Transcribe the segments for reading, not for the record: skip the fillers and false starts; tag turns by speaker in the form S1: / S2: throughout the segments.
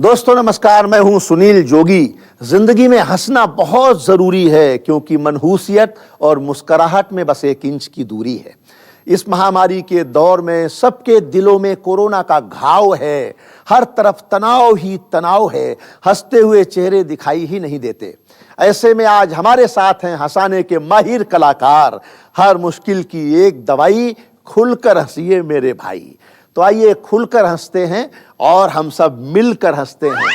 S1: दोस्तों नमस्कार, मैं हूं सुनील जोगी। जिंदगी में हंसना बहुत जरूरी है क्योंकि मनहूसियत और मुस्कुराहट में बस 1 इंच की दूरी है। इस महामारी के दौर में सबके दिलों में कोरोना का घाव है। हर तरफ तनाव ही तनाव है। हंसते हुए चेहरे दिखाई ही नहीं देते। ऐसे में आज हमारे साथ हैं हंसाने के माहिर कलाकार। हर मुश्किल की एक दवाई, खुलकर हंसिए मेरे भाई। तो आइए खुलकर हंसते हैं और हम सब मिलकर हंसते हैं।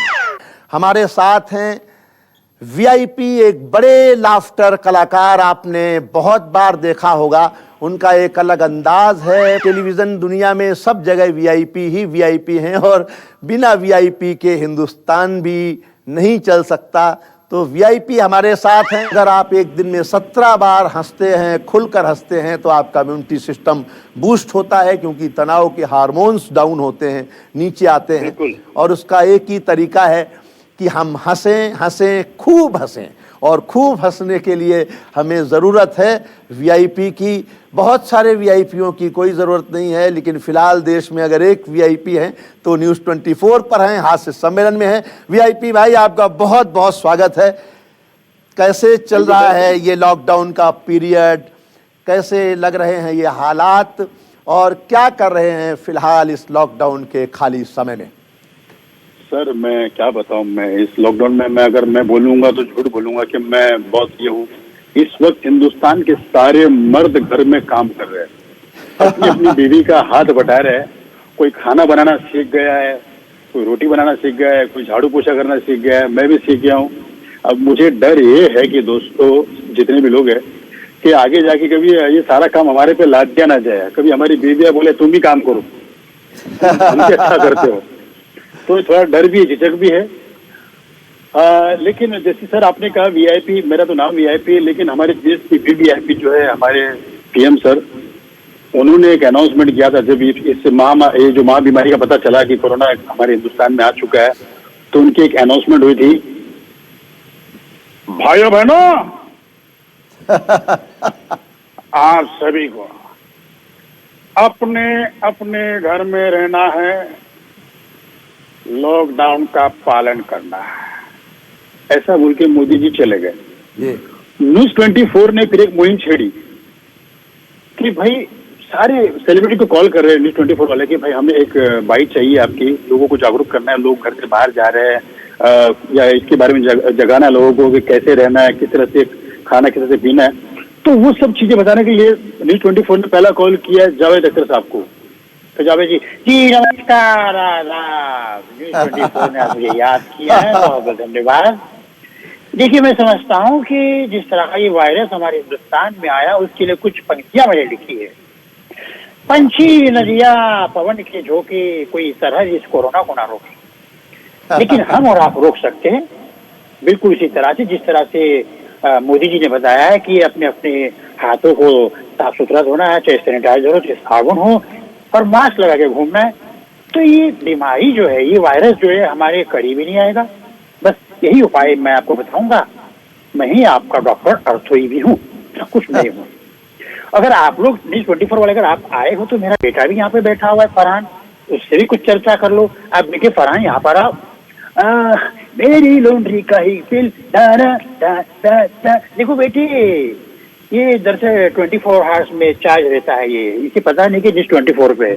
S1: हमारे साथ हैं वीआईपी, एक बड़े लाफ्टर कलाकार। आपने बहुत बार देखा होगा, उनका एक अलग अंदाज है। टेलीविजन दुनिया में सब जगह वीआईपी ही वीआईपी हैं और बिना वीआईपी के हिंदुस्तान भी नहीं चल सकता। तो वीआईपी हमारे साथ हैं। अगर आप एक दिन में 17 बार हंसते हैं, खुलकर हंसते हैं, तो आपका इम्यूनिटी सिस्टम बूस्ट होता है क्योंकि तनाव के हार्मोन्स डाउन होते हैं, नीचे आते हैं। और उसका एक ही तरीका है कि हम हंसें हंसें खूब हंसें। और खूब हंसने के लिए हमें ज़रूरत है वीआईपी की। बहुत सारे वीआईपीओं की कोई ज़रूरत नहीं है, लेकिन फ़िलहाल देश में अगर एक वीआईपी हैं तो न्यूज़ 24 पर हैं, हास्य सम्मेलन में हैं। वीआईपी भाई, आपका बहुत बहुत स्वागत है। कैसे चल रहा है ये लॉकडाउन का पीरियड? कैसे लग रहे हैं ये हालात और क्या कर रहे हैं फ़िलहाल इस लॉकडाउन के खाली समय में?
S2: सर मैं क्या बताऊं, मैं इस लॉकडाउन में अगर मैं बोलूंगा तो झूठ बोलूंगा कि मैं बहुत ये हूँ। इस वक्त हिंदुस्तान के सारे मर्द घर में काम कर रहे हैं, अपनी अपनी बीवी का हाथ बटा रहे हैं। कोई खाना बनाना सीख गया है, कोई रोटी बनाना सीख गया है, कोई झाड़ू पोछा करना सीख गया है। मैं भी सीख गया हूँ। अब मुझे डर ये है कि दोस्तों, जितने भी लोग हैं, कि आगे जाके कभी ये सारा काम हमारे पे लाद दिया ना जाए। कभी हमारी बीवियां बोले तुम भी काम करो, हमसे अच्छा करते हो। तो थोड़ा डर भी है, झिझक भी है। लेकिन जैसे सर आपने कहा वीआईपी, मेरा तो नाम वीआईपी है, लेकिन हमारे देश की वीआईपी जो है हमारे पीएम सर, उन्होंने एक अनाउंसमेंट किया था जब इस ये जो महाबीमारी का पता चला कि कोरोना हमारे हिंदुस्तान में आ चुका है, तो उनकी एक अनाउंसमेंट हुई थी, भाइयों बहनों आप सभी को अपने अपने घर में रहना है, लॉकडाउन का पालन करना है, ऐसा बोल के मोदी जी चले गए। न्यूज़ 24 ने फिर एक मुहिम छेड़ी कि भाई सारे सेलिब्रिटी को कॉल कर रहे हैं न्यूज़ 24 वाले कि भाई हमें एक बाइट चाहिए आपकी, लोगों को जागरूक करना है। लोग घर से बाहर जा रहे हैं या इसके बारे में जगाना है लोगों को कि कैसे रहना है, किस तरह से खाना, किस तरह से पीना है। तो वो सब चीजें बताने के लिए न्यूज़ 24 ने पहला कॉल किया जावेद अख्तर साहब को। तो जावेद जी नमस्कार, आदाब। न्यूज़ 24 ने मुझे याद किया है, बहुत बहुत धन्यवाद। देखिए, मैं समझता हूँ कि जिस तरह का ये वायरस हमारे हिंदुस्तान में आया, उसके लिए कुछ पंक्तियां मैंने लिखी है। पंछी, नदियां, पवन के झोंके, कोई सरहद इस कोरोना को ना रोके, लेकिन हम और आप रोक सकते हैं बिल्कुल इसी तरह से जिस तरह से मोदी जी ने बताया है कि अपने अपने हाथों को साफ सुथरा धोना है, चाहे सैनिटाइजर हो, चाहे साबुन हो, और मास्क लगा के घूमना है। तो ये बीमारी जो है, ये वायरस जो है, हमारे करीब ही नहीं आएगा। बस यही उपाय मैं आपको बताऊंगा। मैं ही आपका डॉक्टर अर्थोई भी हूँ, सब कुछ नहीं हूँ। अगर आप लोग न्यूज़ 24 वाले अगर आप आए हो तो मेरा बेटा भी यहाँ पे बैठा हुआ है, फरहान, उससे भी कुछ चर्चा कर लो। आप देखिए फरहान, यहाँ पर आओ। मेरी लॉन्ड्री का ही बिल, देखो बेटी, ये इधर से 24 आवर्स में चार्ज रहता है। ये इसे पता नहीं कि न्यूज़ 24 पे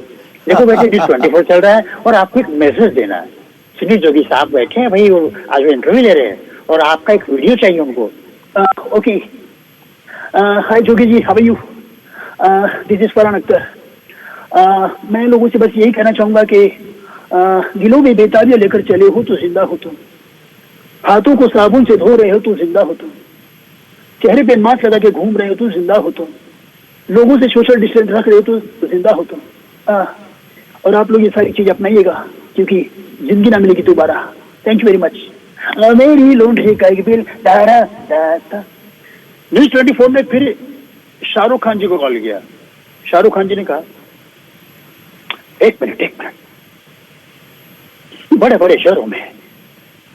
S2: देखो बेटे, न्यूज़ 24 चल रहा है और आपको एक मैसेज देना है। सुनील जोगी साहब बैठे हैं भाई, वो आज वो इंटरव्यू ले रहे हैं और आपका एक वीडियो चाहिए उनको। Okay, hi Jogi ji, how are you? This is Farhan Akhtar. मैं लोगों से बस यही कहना चाहूंगा कि दिलों में बेताबियां लेकर चले हो तो जिंदा हो तुम, हाथों को साबुन से धो रहे हो तो जिंदा हो तुम, चेहरे पे मास्क लगा के घूम रहे हो तो जिंदा हो तुम, लोगों से सोशल डिस्टेंस रख रहे हो तो जिंदा हो तुम। और आप लोग ये सारी चीज अपनाइएगा क्योंकि जिंदगी ना मिलेगी दोबारा। Thank you very much. मेरी लॉन्ड्री का एक बिल। न्यूज़ 24 ने फिर शाहरुख खान जी को कॉल किया। शाहरुख खान जी ने कहा, एक मिनट, बड़े बड़े शहरों में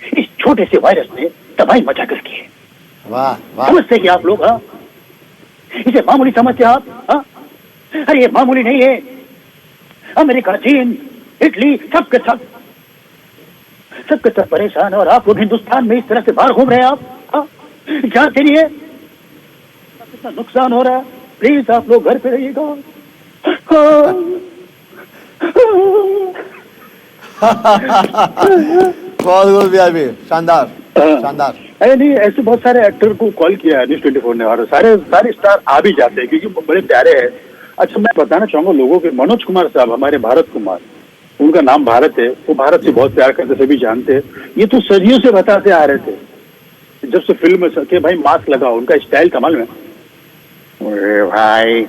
S2: इस छोटे से वायरस ने तबाही मचा कर की है।
S1: वाह वाह,
S2: समझते कि आप लोग? हाँ, इसे मामूली समझते आप? हाँ, अरे ये मामूली नहीं है। अमेरिका, चीन, इटली, सब के सब सब के सब परेशान है और आप लोग हिंदुस्तान में इस तरह से बाहर घूम रहे हैं आप, हाँ? क्या करिए, कितना नुकसान हो रहा है, प्लीज आप लोग घर पे रहिएगा।
S1: बहुत बहुत वीआईपी, शानदार शानदार।
S2: अरे नहीं, ऐसे बहुत सारे एक्टर को कॉल किया है न्यूज़ 24 ने और सारे सारे स्टार आ भी जाते हैं क्योंकि वो बड़े प्यारे हैं। अच्छा, मैं बताना चाहूंगा लोगों के, मनोज कुमार साहब, हमारे भारत कुमार, उनका नाम भारत है, वो भारत से बहुत प्यार करते, सभी जानते हैं। ये तो सदियों से बताते आ रहे थे जब से फिल्म में कि भाई मास्क लगाओ, उनका स्टाइल कमाल में। अरे भाई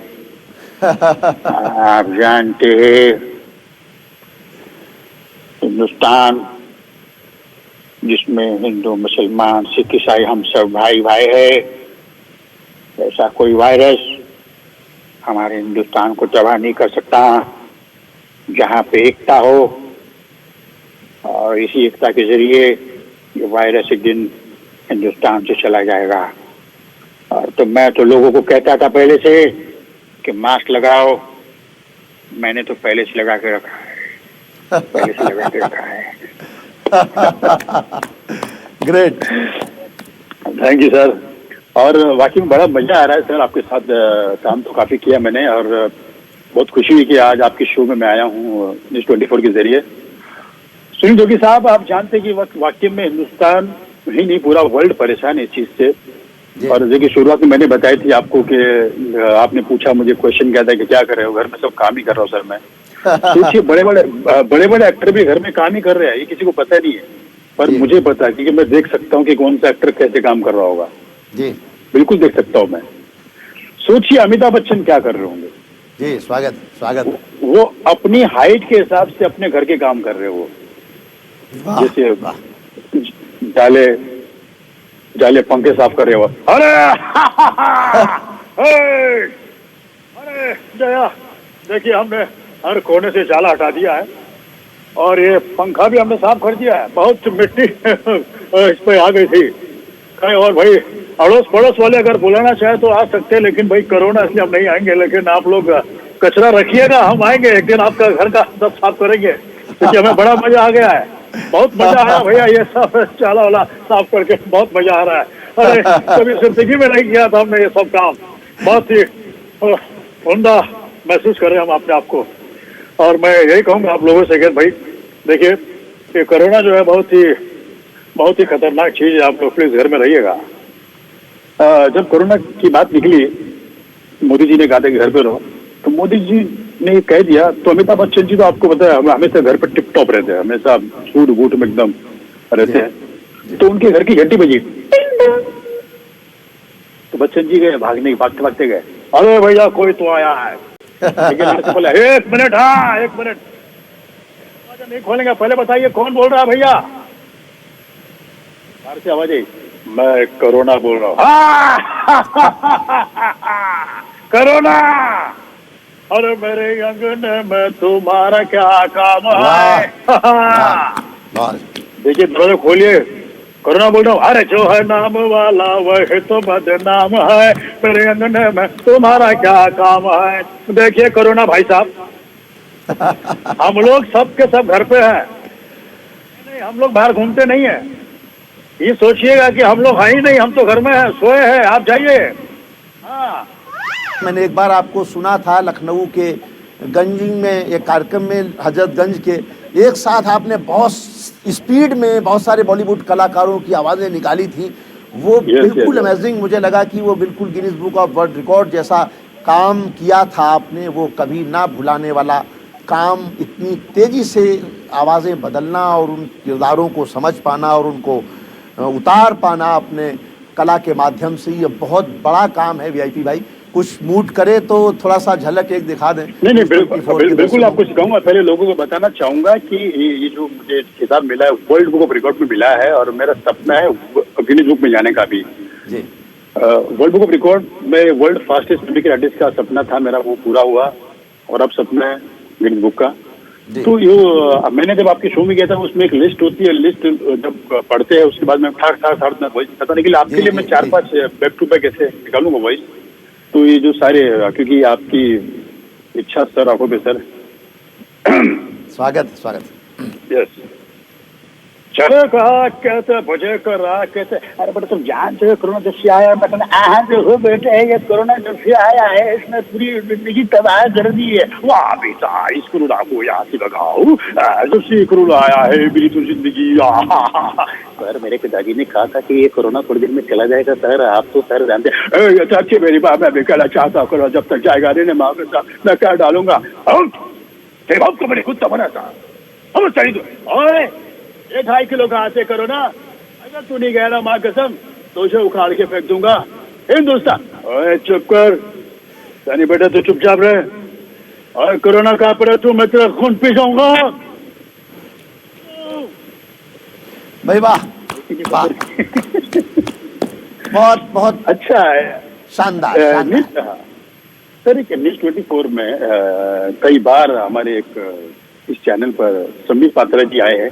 S2: आप जानते हैं हिंदुस्तान जिसमें हिंदू मुसलमान सिख ईसाई हम सब भाई भाई है, ऐसा कोई वायरस हमारे हिंदुस्तान को तबाह नहीं कर सकता जहाँ पे एकता हो, और इसी एकता के जरिए ये वायरस एक दिन हिंदुस्तान से चला जाएगा। और तो मैं तो लोगों को कहता था पहले से कि मास्क लगाओ, मैंने तो पहले से लगा के रखा है, पहले से लगा के रखा है।
S1: Great,
S2: thank you sir. और वाकई में बड़ा मजा आ रहा है सर, आपके साथ काम तो काफी किया मैंने और बहुत खुशी हुई कि आज आपके शो में मैं आया हूँ न्यूज़ 24 के जरिए। सुनील जोगी साहब, आप जानते हैं कि वाकई में हिंदुस्तान ही नहीं पूरा वर्ल्ड परेशान है इस चीज से। और देखिए शुरुआत में मैंने बताई थी आपको कि आपने पूछा मुझे क्वेश्चन क्या था कि क्या कर रहे हो घर में, सब काम ही कर रहा हूँ सर मैं। सोचिए बड़े बड़े एक्टर भी घर में काम ही कर रहे हैं, ये किसी को पता नहीं है, पर मुझे पता है क्योंकि मैं देख सकता हूँ कि कौन सा एक्टर कैसे काम कर रहा होगा। जी बिल्कुल देख सकता हूँ मैं। सोचिए अमिताभ बच्चन क्या कर रहे होंगे।
S1: जी स्वागत स्वागत।
S2: वो अपनी हाइट के हिसाब से अपने घर के काम कर रहे हो, जैसे जाले पंखे साफ कर रहे हो। अरे अरे जया, देखिए हमने हर कोने से जाला हटा दिया है और ये पंखा भी हमने साफ कर दिया है, बहुत मिट्टी इस पे आ गई थी। और भाई अड़ोस पड़ोस वाले अगर बुलाना चाहे तो आ सकते हैं, लेकिन भाई कोरोना इसलिए हम नहीं आएंगे, लेकिन आप लोग कचरा रखिएगा, हम आएंगे एक दिन आपका घर का सब साफ करेंगे क्योंकि हमें बड़ा मजा आ गया है, बहुत मजा आया भैया ये सब चाला वाला साफ करके, बहुत मजा आ रहा है। अरे कभी जिंदगी में नहीं किया था हमने ये सब काम, बहुत ही उम्दा महसूस करें हम अपने आप को। और मैं यही कहूँगा आप लोगों से कि भाई देखिए ये कोरोना जो है बहुत ही खतरनाक चीज है, आप लोग प्लीज घर में रहिएगा। जब कोरोना की बात निकली, मोदी जी ने कहा था कि घर पे रहो, तो मोदी जी ने कह दिया, तो अमिताभ बच्चन जी तो आपको पता है हमेशा घर पे टिप टॉप रहते हैं, हमेशा सूट बूट में एकदम रहते हैं। तो उनके घर की घंटी बजी, तो बच्चन जी गए भागने, भागते भागते गए, अरे भैया कोई तो आया है। लेकिन बोला एक मिनट, हाँ एक मिनट, नहीं खोलेंगे, पहले बताइए कौन बोल रहा है भैया। बाहर से आवाज आई, मैं कोरोना बोल रहा हूँ। कोरोना, अरे मेरे अंगने में तुम्हारा क्या काम है। देखिए दरवाजा खोलिए, कोरोना बोल रहा हूँ। अरे जो है नाम वाला वह तो बदनाम है, मेरे अंगने में तुम्हारा क्या काम है। देखिए कोरोना भाई साहब, हम लोग सब के सब घर पे हैं, नहीं हम लोग बाहर घूमते नहीं है, ये सोचिएगा कि हम लोग हैं ही नहीं, हम तो घर में हैं, सोए हैं, आप जाइए। हाँ,
S1: मैंने एक बार आपको सुना था लखनऊ के गंज में एक कार्यक्रम में, हजरतगंज के, एक साथ आपने बहुत स्पीड में बहुत सारे बॉलीवुड कलाकारों की आवाज़ें निकाली थी। वो बिल्कुल अमेजिंग, मुझे लगा कि वो बिल्कुल Guinness book of world record जैसा काम किया था आपने, वो कभी ना भुलाने वाला काम। इतनी तेज़ी से आवाज़ें बदलना और उन किरदारों को समझ पाना और उनको उतार पाना अपने कला के माध्यम से, ये बहुत बड़ा काम है। वीआईपी भाई कुछ मूड करे तो थोड़ा सा झलक एक दिखा दें।
S2: नहीं बिल्कुल आपको सिखाऊंगा। पहले लोगों को बताना चाहूंगा कि ये जो मुझे खिताब मिला है वर्ल्ड बुक ऑफ रिकॉर्ड में मिला है, और मेरा सपना है गिनीज बुक में जाने का भी। जी, वर्ल्ड बुक ऑफ रिकॉर्ड में वर्ल्ड फास्टेस्ट मेडिकल आर्टिस्ट का सपना था मेरा, वो पूरा हुआ, और अब सपना है गिनीज बुक का। तो ये मैंने जब आपके शो में गया था, उसमें एक लिस्ट होती है, लिस्ट जब पढ़ते हैं उसके बाद में ठाक वॉइस पता नहीं, आपके लिए मैं 4-5 बैक टू बैक ऐसे निकालूंगा वॉइस। तो ये जो सारे, क्योंकि आपकी इच्छा सर, आंखों पे सर।
S1: स्वागत स्वागत।
S2: यस, चलो कहा कहते मुझे कर रहा कहते, अरे बेटा तुम जानते हो कोरोना जब से आया, मैं हो बेटे ये कोरोना जब से आया है इसने पूरी जिंदगी तबाह कर दी है। वाह बेटा इस कोरोना को यहाँ से लगाओ, जब से कोरोना आया है मेरी तो जिंदगी। सर मेरे पिताजी ने कहा था कि ये कोरोना थोड़ी देर में चला जाएगा सर, आप तो सर जानते अच्छी मेरी बात, मैं भी कहना चाहता हूँ जब तक जाएगा नहीं माँ के साथ मैं क्या डालूंगा को मैंने खुद बना था। हम चाहिए ओए 2.5 किलो का आते करो ना, अगर तू नहीं गया ना माँ कसम तो उसे उखाड़ के फेंक दूंगा हिंदुस्तान। ओए चुप कर सनी बेटा, तू चुपचाप रहे। और कोरोना कहाँ पर है तू, मैं तेरा खून पी जाऊंगा।
S1: भाई वाह वाह, बहुत बहुत
S2: अच्छा है,
S1: शानदार शानदार।
S2: सर एक न्यूज 24 में कई बार हमारे एक इस चैनल पर संबित पात्रा जी आए हैं,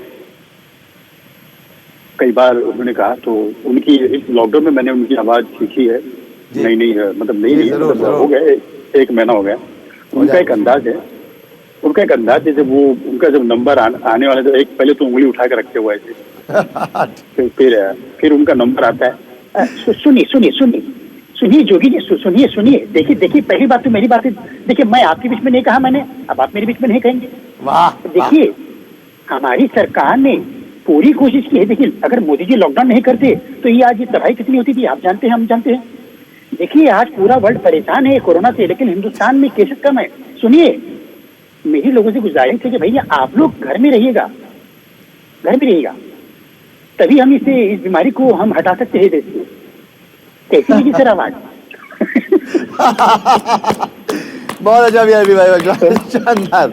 S2: कई बार उन्होंने कहा तो उनकी इस लॉकडाउन में मैंने उनकी आवाज सीखी है। नहीं मतलब नहीं मतलब हो गया 1 महीना हो गया। उनका एक अंदाज है, जब वो उनका जब नंबर आने वाला तो एक पहले तो उंगली उठा के रखते हुए थे फिर उनका नंबर आता है। सुनिए जोगी जी, सुनिए देखिए पहली बात तो मेरी बात है, देखिए मैं आपके बीच में नहीं कहा मैंने, अब आप मेरे बीच में नहीं कहेंगे।
S1: वाह
S2: देखिए हमारी सरकार ने पूरी कोशिश की है। देखिए अगर मोदी जी लॉकडाउन नहीं करते तो ये आज ये तबाही कितनी होती थी, आप जानते हैं हम जानते हैं। देखिए आज पूरा वर्ल्ड परेशान है कोरोना से, लेकिन हिंदुस्तान में केसेस कम है। सुनिए मेरी लोगों से गुजारिश है कि भैया आप लोग घर में रहिएगा, तभी हम इस बीमारी को हम हटा सकते हैं देश से। कैसी लगी सर आवाज?
S1: बहुत अच्छा वीआईपी भाई, शानदार।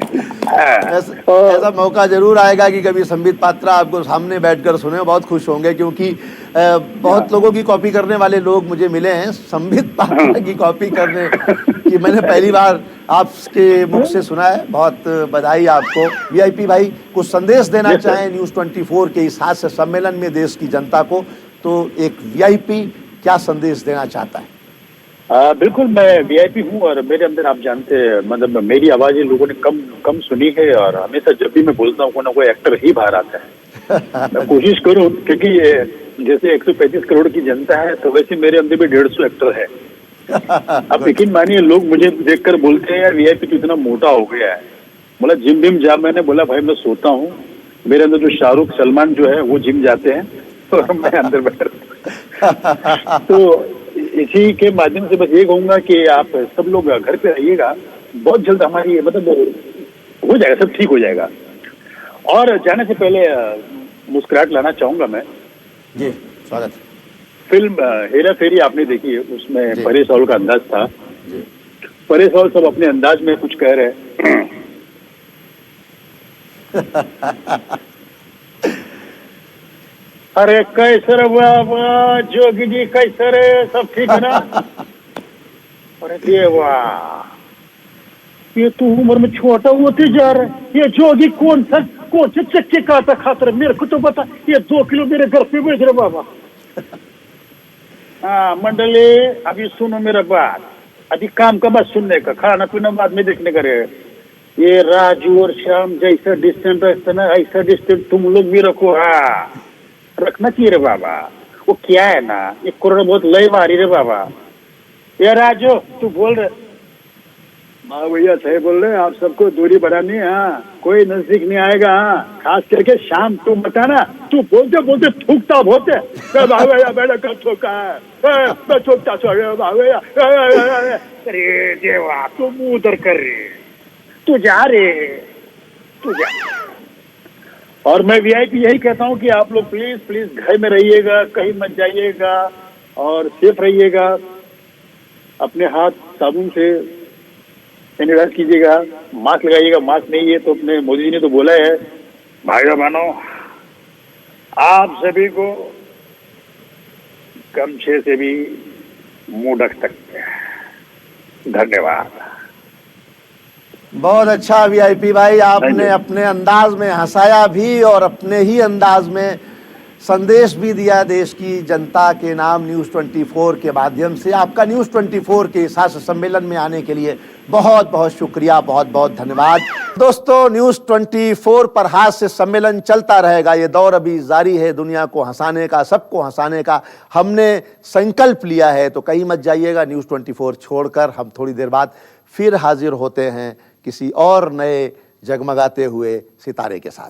S1: ऐसा मौका जरूर आएगा कि कभी संबित पात्रा आपको सामने बैठकर सुने, बहुत खुश होंगे, क्योंकि बहुत लोगों की कॉपी करने वाले लोग मुझे मिले हैं, संबित पात्रा की कॉपी करने की मैंने पहली बार आपके मुख से सुना है। बहुत बधाई आपको। वीआईपी भाई कुछ संदेश देना चाहें न्यूज़ 24 के इस हास्य सम्मेलन में देश की जनता को, तो एक वीआईपी क्या संदेश देना चाहता है?
S2: बिल्कुल मैं वीआईपी हूँ और मेरे अंदर आप जानते हैं मतलब मेरी आवाज लोगों ने कम सुनी है, और हमेशा जब भी मैं बोलता हूँ कोई एक्टर ही बाहर आता है। मैं कोशिश करूँ क्योंकि ये जैसे 135 करोड़ की जनता है तो वैसे मेरे अंदर भी 150 एक्टर है। अब यकीन मानिए लोग मुझे देखकर बोलते हैं यार वीआईपी तो इतना मोटा हो गया है। बोला जिम विम जा, मैंने बोला भाई मैं सोता हूँ, मेरे अंदर जो शाहरुख सलमान जो है वो जिम जाते हैं और मैं अंदर बैठा। तो इसी के माध्यम से बस ये कहूंगा कि आप सब लोग घर पे रहिएगा, बहुत जल्द हमारी मतलब हो जाएगा, सब ठीक हो जाएगा। और जाने से पहले मुस्कुराहट लाना चाहूंगा मैं।
S1: जी स्वागत।
S2: फिल्म हेरा फेरी आपने देखी है, उसमें परेश रावल का अंदाज था। परेश रावल सब अपने अंदाज में कुछ कह रहे हैं। अरे कैसर वाह जोगी जी कैसर, सब ठीक है ना? अरे देवा ये तू उम्र में छोटा होते जा रहा है, ये जोगी कौन से चक्के का था खातर मेरे को तो बता, ये 2 किलो मेरे घर पे भेज रहे बाबा। हाँ मंडली अभी सुनो मेरा बात, अभी काम का बात सुनने का, खाना पीना बाद में देखने का रहे। ये राजू और श्याम जैसा डिस्टेंस रखता ना ऐसा डिस्टेंस तुम लोग भी रखो। हाँ रखना चाहिए रे बाबा। वो क्या है ना ये कोरोना बहुत लय मारी रे बाबा। ये राजू तू बोल रहे? हाँ भैया सही बोल रहे, आप सबको दूरी बनानी है। हाँ कोई नजदीक नहीं आएगा। हाँ खास करके शाम तू बताना, तू बोलते बोलते थूकता बोलते मैंने कब थूका है, मैं थूकता अरे देवा तू मुंह उधर कर रहे, तू जा रे तू जा। और मैं वीआईपी यही कहता हूँ कि आप लोग प्लीज घर में रहिएगा, कहीं मत जाइएगा और सेफ रहिएगा। अपने हाथ साबुन से सैनिटाइज कीजिएगा, मास्क लगाइएगा, मास्क नहीं है तो अपने मोदी जी ने तो बोला है भाइयों बहनों आप सभी को गमछे से भी मुंह ढक सकते हैं। धन्यवाद।
S1: बहुत अच्छा वीआईपी भाई, आपने अपने अंदाज में हंसाया भी और अपने ही अंदाज में संदेश भी दिया देश की जनता के नाम न्यूज़ 24 के माध्यम से। आपका न्यूज़ 24 के इस हास्य सम्मेलन में आने के लिए बहुत बहुत शुक्रिया, बहुत बहुत धन्यवाद। दोस्तों, न्यूज़ 24 पर हास्य सम्मेलन चलता रहेगा। ये दौर अभी जारी है दुनिया को हंसाने का, सबको हंसाने का हमने संकल्प लिया है। तो कहीं मत जाइएगा न्यूज़ 24 छोड़कर। हम थोड़ी देर बाद फिर हाजिर होते हैं किसी और नए जगमगाते हुए सितारे के साथ।